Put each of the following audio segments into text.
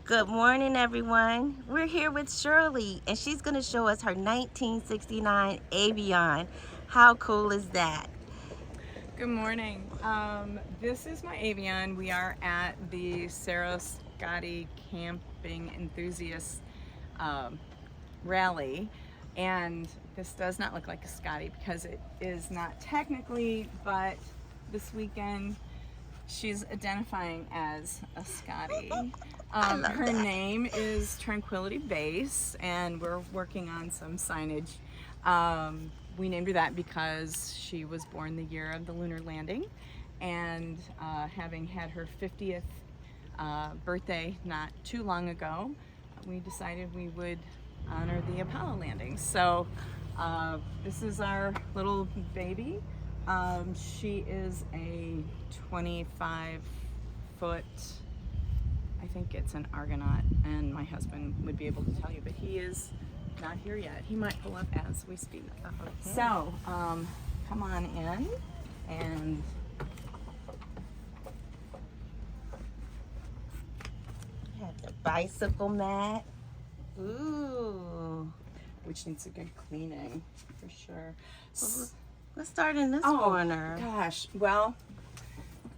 Good morning, everyone. We're here with Shirley, and she's going to show us her 1969 Avion. How cool is that? Good morning. This is my Avion. We are at the Sarah Scotty Camping Enthusiast um, Rally, and this does not look like a Scotty because it is not technically, but this weekend she's identifying as a Scotty. I love Her that. name is Tranquility Base, and we're working on some signage. We named her that because she was born the year of the lunar landing, and having had her 50th birthday not too long ago, we decided we would honor the Apollo landing. So this is our little baby. She is a 25-foot, I think it's an Argonaut, and my husband would be able to tell you, but he is not here yet. He might pull up as we speak. Okay. So, come on in, and Have the bicycle mat. Ooh. which needs a good cleaning for sure. Let's start in this Oh corner. gosh, well,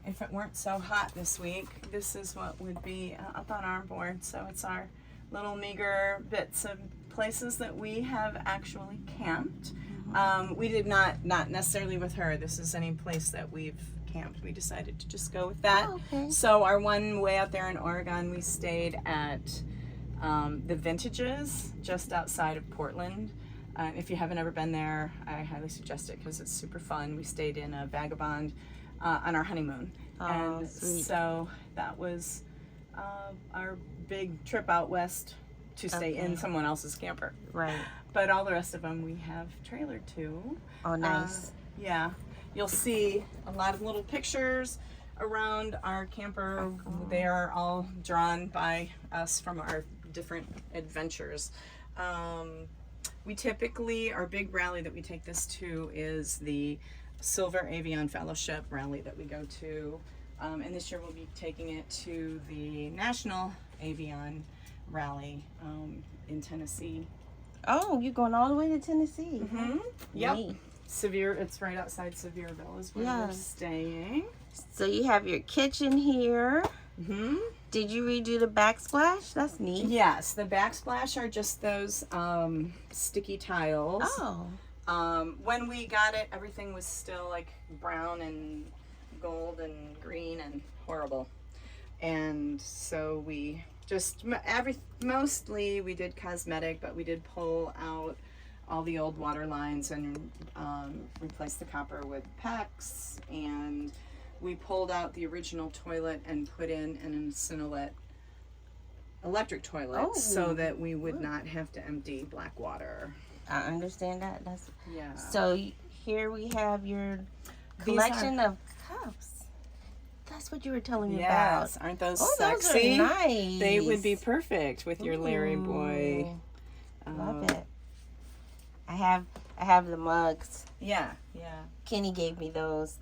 if it weren't so hot this week, this is what would be up on our board. So it's our little meager bits of places that we have actually camped. We did not necessarily with her. This is any place that we've camped. We decided to just go with that. Oh, okay. So our one way out there in Oregon, we stayed at the Vintages just outside of Portland. If you haven't ever been there, I highly suggest it because it's super fun. We stayed in a Vagabond on our honeymoon. Oh, And sweet. so that was our big trip out west to stay in Okay. someone else's camper. Right. But all the rest of them we have trailered to. Oh, nice. Yeah. You'll see a lot of little pictures around our camper. They are all drawn by us from our different adventures. We typically, our big rally that we take this to is the Silver Avion Fellowship rally that we go to. And this year we'll be taking it to the National Avion Rally in Tennessee. Oh, you're going all the way to Tennessee. Yep. Neat. It's right outside Sevierville is where we're Yes. staying. So you have your kitchen here. Mm-hmm. Did you redo the backsplash? That's neat. Yes, the backsplash are just those sticky tiles. Oh. When we got it, everything was still like brown and gold and green and horrible. And so we just mostly we did cosmetic, but we did pull out all the old water lines and replace the copper with PEX, and we pulled out the original toilet and put in an Incinellet electric toilet so that we would not have to empty black water. I understand that. That's Yeah. so. Here we have your collection of cups. That's what you were telling me Yes, about. aren't those Oh, sexy? those are nice. They would be perfect with your Larry boy. Love it. I have the mugs. Yeah. Kenny gave me those.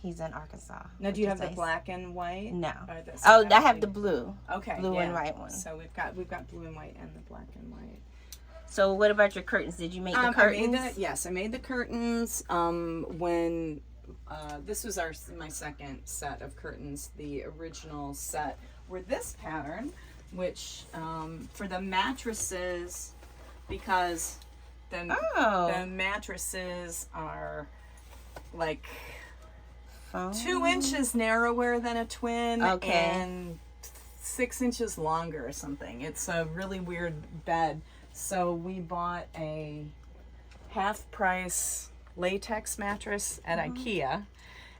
He's in Arkansas. Now, which do you is have the nice. black and white? No. Or the- Oh, so I that have would the be- blue. Okay. Blue and yeah. white one. So we've got blue and white and the black and white. So what about your curtains? Did you make the curtains? I made the curtains. When this was my second set of curtains. The original set were this pattern, which for the mattresses, because the mattresses are like 2 inches narrower than a twin and 6 inches longer or something. It's a really weird bed. So we bought a half-price latex mattress at IKEA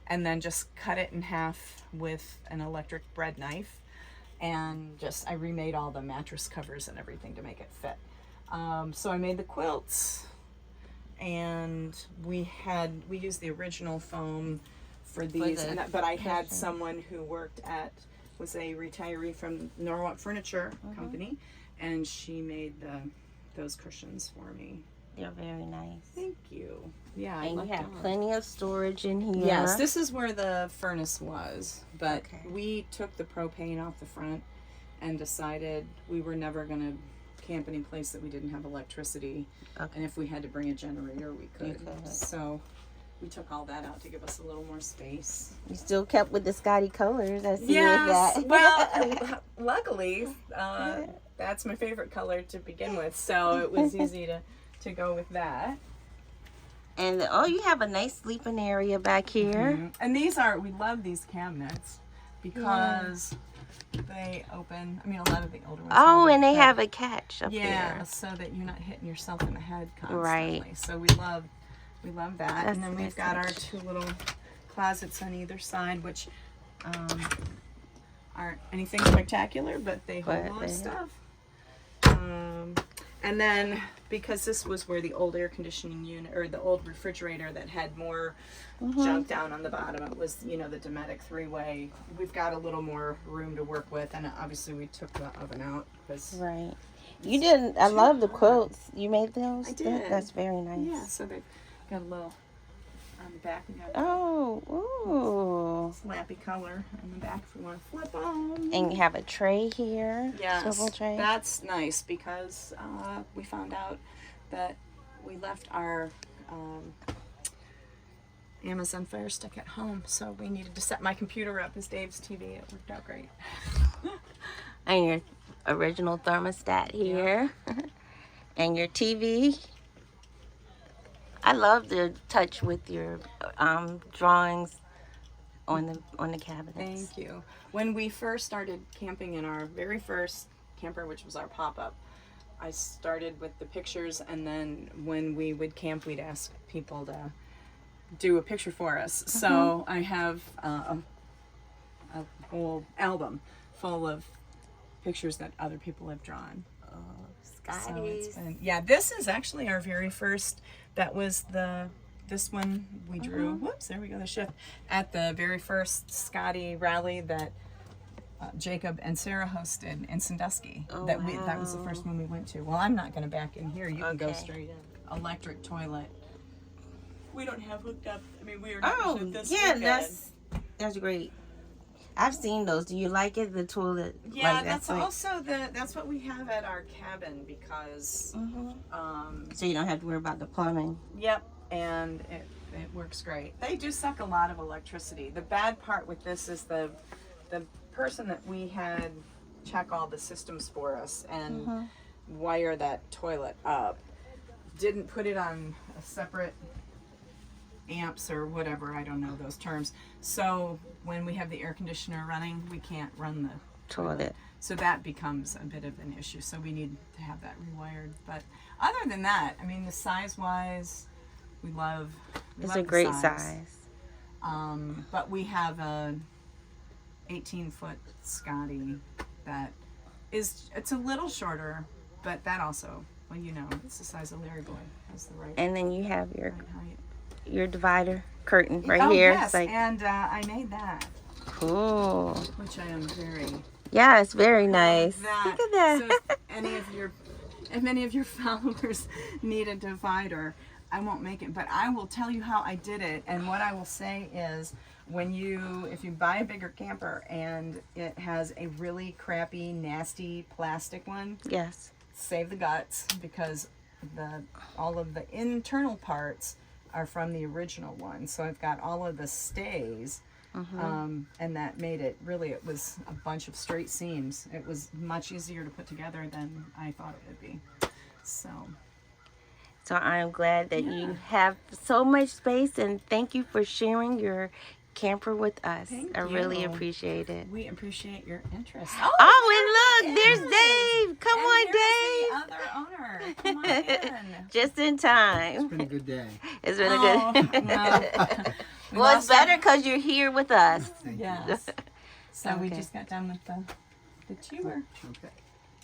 and then just cut it in half with an electric bread knife, and I remade all the mattress covers and everything to make it fit. So I made the quilts, and we used the original foam for these, but I had someone who was a retiree from Norwalk Furniture Company, and she made those cushions for me. They're very nice. Thank you. Yeah, and you have plenty of storage in here. Yes, this is where the furnace was, but we took the propane off the front and decided we were never going to camp any place that we didn't have electricity. Okay. And if we had to bring a generator, we could. You could. So we took all that out to give us a little more space. You still kept with the Scotty colors. I see Yes. with that. Well, luckily, that's my favorite color to begin with, so it was easy to go with that. And oh, you have a nice sleeping area back here. And we love these cabinets because they open. I mean, a lot of the older ones. Oh, and they but- have a catch up Yeah, there. so that you're not hitting yourself in the head constantly. Right. So we love that. That's And then a we've nice got our touch. 2 little closets on either side, which aren't anything spectacular, but they hold But a lot they- of stuff. And then because this was where the old air conditioning unit, or the old refrigerator that had more junk down on the bottom, it was, the Dometic 3-way. We've got a little more room to work with, and obviously we took the oven out because Right. You didn't. I love the quilts. You made those? I did. That's very nice. yeah, so they've got a little on the back. We got Oh, ooh. slappy color on the back if we want to flip them. And you have a tray here. Yes, Swivel tray. that's nice because we found out that we left our Amazon Fire Stick at home, so we needed to set my computer up as Dave's TV. It worked out great. And your original thermostat here. And your TV. I love the touch with your drawings on the cabinets. Thank you. When we first started camping in our very first camper, which was our pop-up, I started with the pictures, and then when we would camp, we'd ask people to do a picture for us. So I have a whole album full of pictures that other people have drawn. Oh, So it's Scotty's. been, yeah, this is actually our very first. That was this one we drew. Whoops, there we go, the shift. At the very first Scotty rally that Jacob and Sarah hosted in Sandusky. Oh, that was the wow. first one we went to. Well, I'm not going to back in here. You can go Okay. straight in. Electric toilet. We don't have hooked up. I mean, we are not Oh, this yeah, weekend. that's great. I've seen those. Do you like it? The toilet? Yeah, like that's like- also that's what we have at our cabin because So you don't have to worry about the plumbing. yep, and it works great. They do suck a lot of electricity. The bad part with this is the person that we had check all the systems for us and wire that toilet up didn't put it on a separate amps or whatever, I don't know those terms. So when we have the air conditioner running, we can't run the Toilet. So that becomes a bit of an issue. So we need to have that rewired. But other than that, I mean, the size-wise, we love It's the a great size. But we have a 18-foot Scotty that it's a little shorter, but that also, well, it's the size of Larry Boy. That's the right And then you have your height. divider curtain right Oh, here. yes, It's like and I made that, cool. which I am very Yeah, it's very nice. that. Look at that. So if any of your followers need a divider, I won't make it, but I will tell you how I did it. And what I will say is, if you buy a bigger camper and it has a really crappy, nasty plastic one, Yes. save the guts because all of the internal parts are from the original one. So I've got all of the stays. And that made it was a bunch of straight seams. It was much easier to put together than I thought it would be. So I am glad that you have so much space, and thank you for sharing your camper with us. Thank I really you. appreciate it. we appreciate your interest. Oh, and look, there's is. Dave. Come And on, here's the other owner. Come on in. Dave. Just in time. It's been a good day. It's been a good. We Well, it's lost our- better because you're here with us. Thank you. Yes. So we Okay. just got done with the tour. Okay.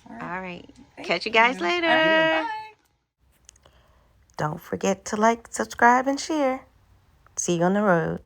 All right. All right. Thank Catch you guys you. later. All right, bye. Don't forget to like, subscribe, and share. See you on the road.